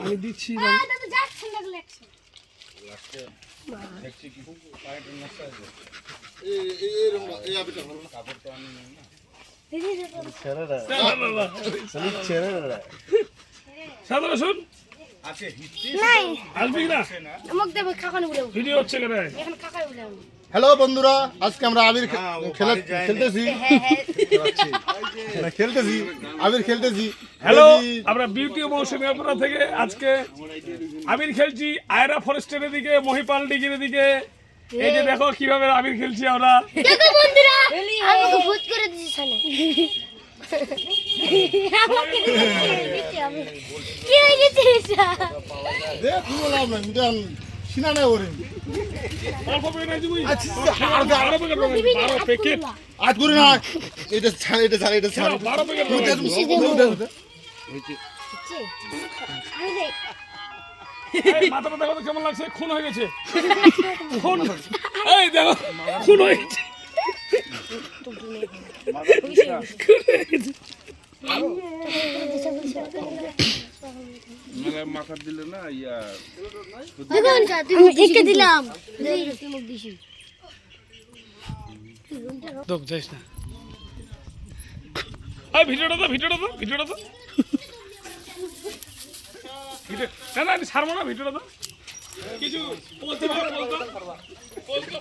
আমি দিচ্ছি সাদা রসুন আসবি না ভিডিও হচ্ছে কেন হ্যালো বন্ধুরা, আজকে আমরা আবির খেলতেছি আবির খেলতেছি। হ্যালো, আমরা বিউটি মৌসুমী অপরা থেকে আজকে আবির খেলছি আয়রা ফরেস্টের দিকে, মহিপাল ডিগির দিকে। এই যে দেখো কিভাবে আবির খেলছি আমরা। দেখো বন্ধুরা, আমাকে ভূত করে দিয়েছে সামনে। আমাকে দিতে হবে। কি হয়ে গেছে এটা? দেখ কি বললাম না, এটা সিনা না ওরে। অল্প পেয়ে নাই তুমি। আচ্ছা, আর 12 প্যাকেট আজ করে না, এটা ছাড়। 12 প্যাকেট এই মাথাটা দেখো তো কেমন লাগছে, খুন হয়ে গেছে। খুন, এই দেখো খুন হয়ে গেছে। মাথা দিলে না ইয়া আমি একে দিলাম। দেখ যাইস না। এই ভিডিওটা তো না না, আমি ছাড়বো না ভিডিওটা তো। কিছু বলতে পারো, বলতো